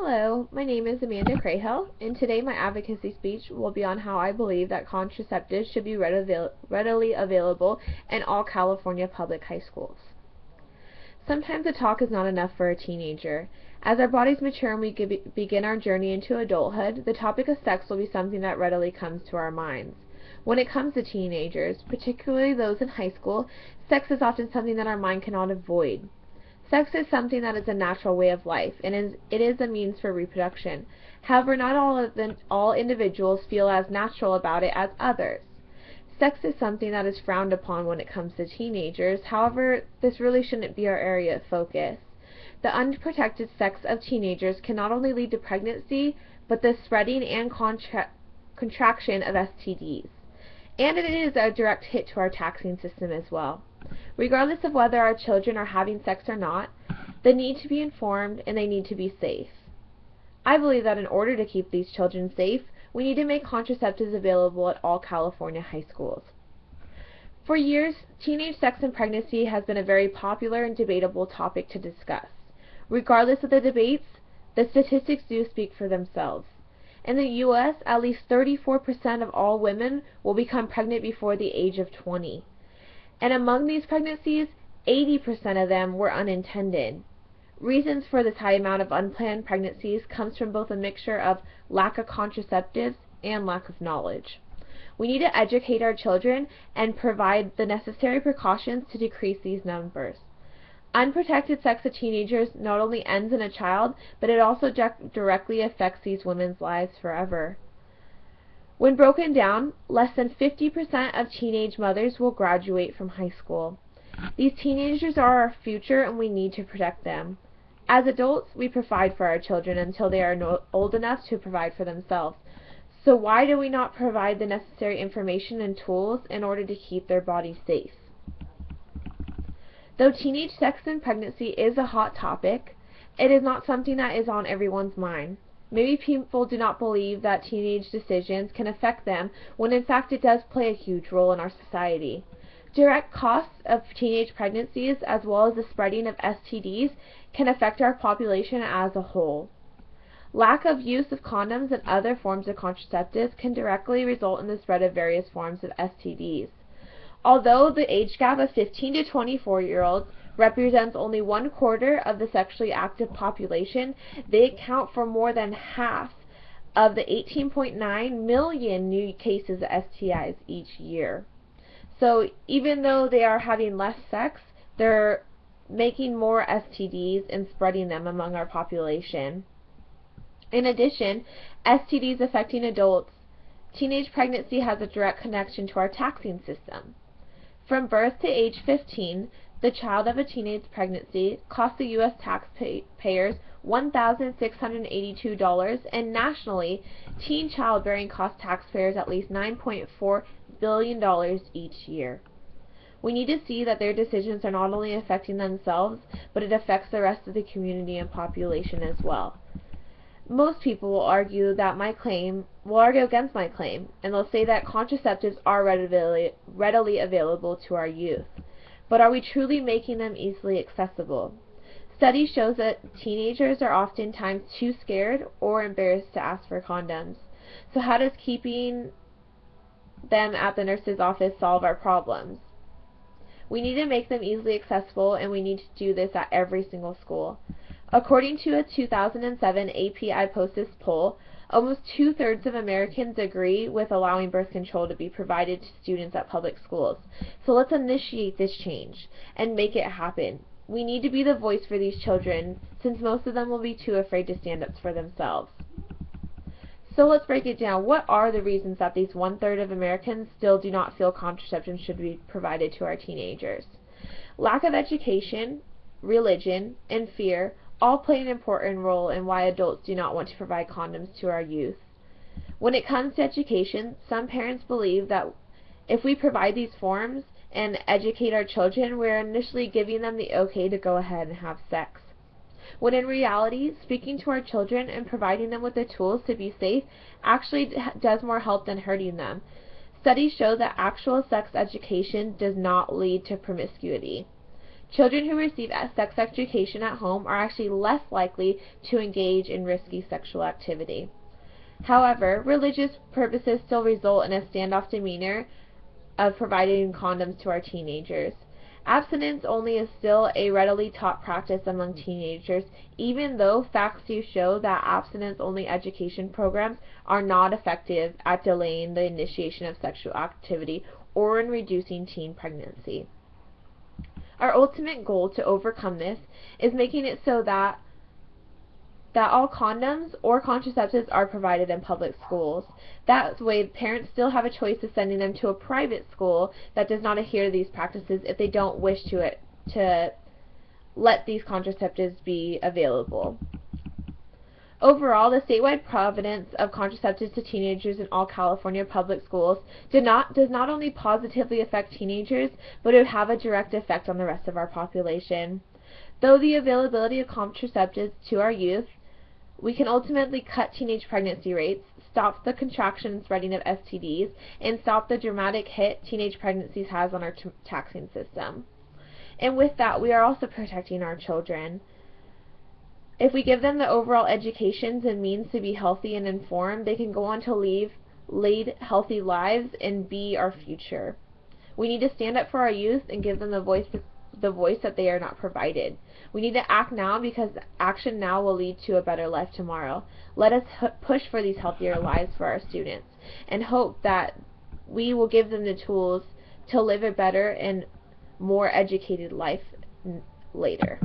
Hello, my name is Amanda Crahill, and today my advocacy speech will be on how I believe that contraceptives should be readily available in all California public high schools. Sometimes the talk is not enough for a teenager. As our bodies mature and we begin our journey into adulthood, the topic of sex will be something that readily comes to our minds. When it comes to teenagers, particularly those in high school, sex is often something that our mind cannot avoid. Sex is something that is a natural way of life, and it is a means for reproduction. However, not all individuals feel as natural about it as others. Sex is something that is frowned upon when it comes to teenagers. However, this really shouldn't be our area of focus. The unprotected sex of teenagers can not only lead to pregnancy, but the spreading and contraction of STDs. And it is a direct hit to our taxing system as well. Regardless of whether our children are having sex or not, they need to be informed and they need to be safe. I believe that in order to keep these children safe, we need to make contraceptives available at all California high schools. For years, teenage sex and pregnancy has been a very popular and debatable topic to discuss. Regardless of the debates, the statistics do speak for themselves. In the U.S., at least 34% of all women will become pregnant before the age of 20. And among these pregnancies, 80% of them were unintended. Reasons for this high amount of unplanned pregnancies comes from both a mixture of lack of contraceptives and lack of knowledge. We need to educate our children and provide the necessary precautions to decrease these numbers. Unprotected sex of teenagers not only ends in a child, but it also directly affects these women's lives forever. When broken down, less than 50% of teenage mothers will graduate from high school. These teenagers are our future and we need to protect them. As adults, we provide for our children until they are old enough to provide for themselves. So why do we not provide the necessary information and tools in order to keep their bodies safe? Though teenage sex and pregnancy is a hot topic, it is not something that is on everyone's mind. Maybe people do not believe that teenage decisions can affect them, when in fact it does play a huge role in our society. Direct costs of teenage pregnancies, as well as the spreading of STDs, can affect our population as a whole. Lack of use of condoms and other forms of contraceptives can directly result in the spread of various forms of STDs. Although the age gap of 15 to 24-year-olds represents only 1/4 of the sexually active population, they account for more than half of the 18.9 million new cases of STIs each year. So even though they are having less sex, they're making more STDs and spreading them among our population. In addition, STDs affecting adults, teenage pregnancy has a direct connection to our taxing system. From birth to age 15, the child of a teenage pregnancy costs the U.S. taxpayers $1,682, and nationally, teen childbearing costs taxpayers at least $9.4 billion each year. We need to see that their decisions are not only affecting themselves, but it affects the rest of the community and population as well. Most people will argue against my claim, and they'll say that contraceptives are readily available to our youth. But are we truly making them easily accessible? Studies show that teenagers are oftentimes too scared or embarrassed to ask for condoms. So how does keeping them at the nurse's office solve our problems? We need to make them easily accessible, and we need to do this at every single school. According to a 2007 AP IPOSIS poll, almost 2/3 of Americans agree with allowing birth control to be provided to students at public schools. So let's initiate this change and make it happen. We need to be the voice for these children, since most of them will be too afraid to stand up for themselves. So let's break it down. What are the reasons that these 1/3 of Americans still do not feel contraception should be provided to our teenagers? Lack of education, religion, and fear all play an important role in why adults do not want to provide condoms to our youth. When it comes to education, some parents believe that if we provide these forms and educate our children, we're initially giving them the okay to go ahead and have sex. When in reality, speaking to our children and providing them with the tools to be safe actually does more help than hurting them. Studies show that actual sex education does not lead to promiscuity. Children who receive sex education at home are actually less likely to engage in risky sexual activity. However, religious purposes still result in a standoff demeanor of providing condoms to our teenagers. Abstinence only is still a readily taught practice among teenagers, even though facts do show that abstinence-only education programs are not effective at delaying the initiation of sexual activity or in reducing teen pregnancy. Our ultimate goal to overcome this is making it so that all condoms or contraceptives are provided in public schools. That way, parents still have a choice of sending them to a private school that does not adhere to these practices if they don't wish to let these contraceptives be available. Overall, the statewide providence of contraceptives to teenagers in all California public schools does not only positively affect teenagers, but it would have a direct effect on the rest of our population. Though the availability of contraceptives to our youth, we can ultimately cut teenage pregnancy rates, stop the contraction and spreading of STDs, and stop the dramatic hit teenage pregnancies has on our taxing system. And with that, we are also protecting our children. If we give them the overall educations and means to be healthy and informed, they can go on to lead healthy lives and be our future. We need to stand up for our youth and give them the voice that they are not provided. We need to act now, because action now will lead to a better life tomorrow. Let us push for these healthier lives for our students and hope that we will give them the tools to live a better and more educated life later.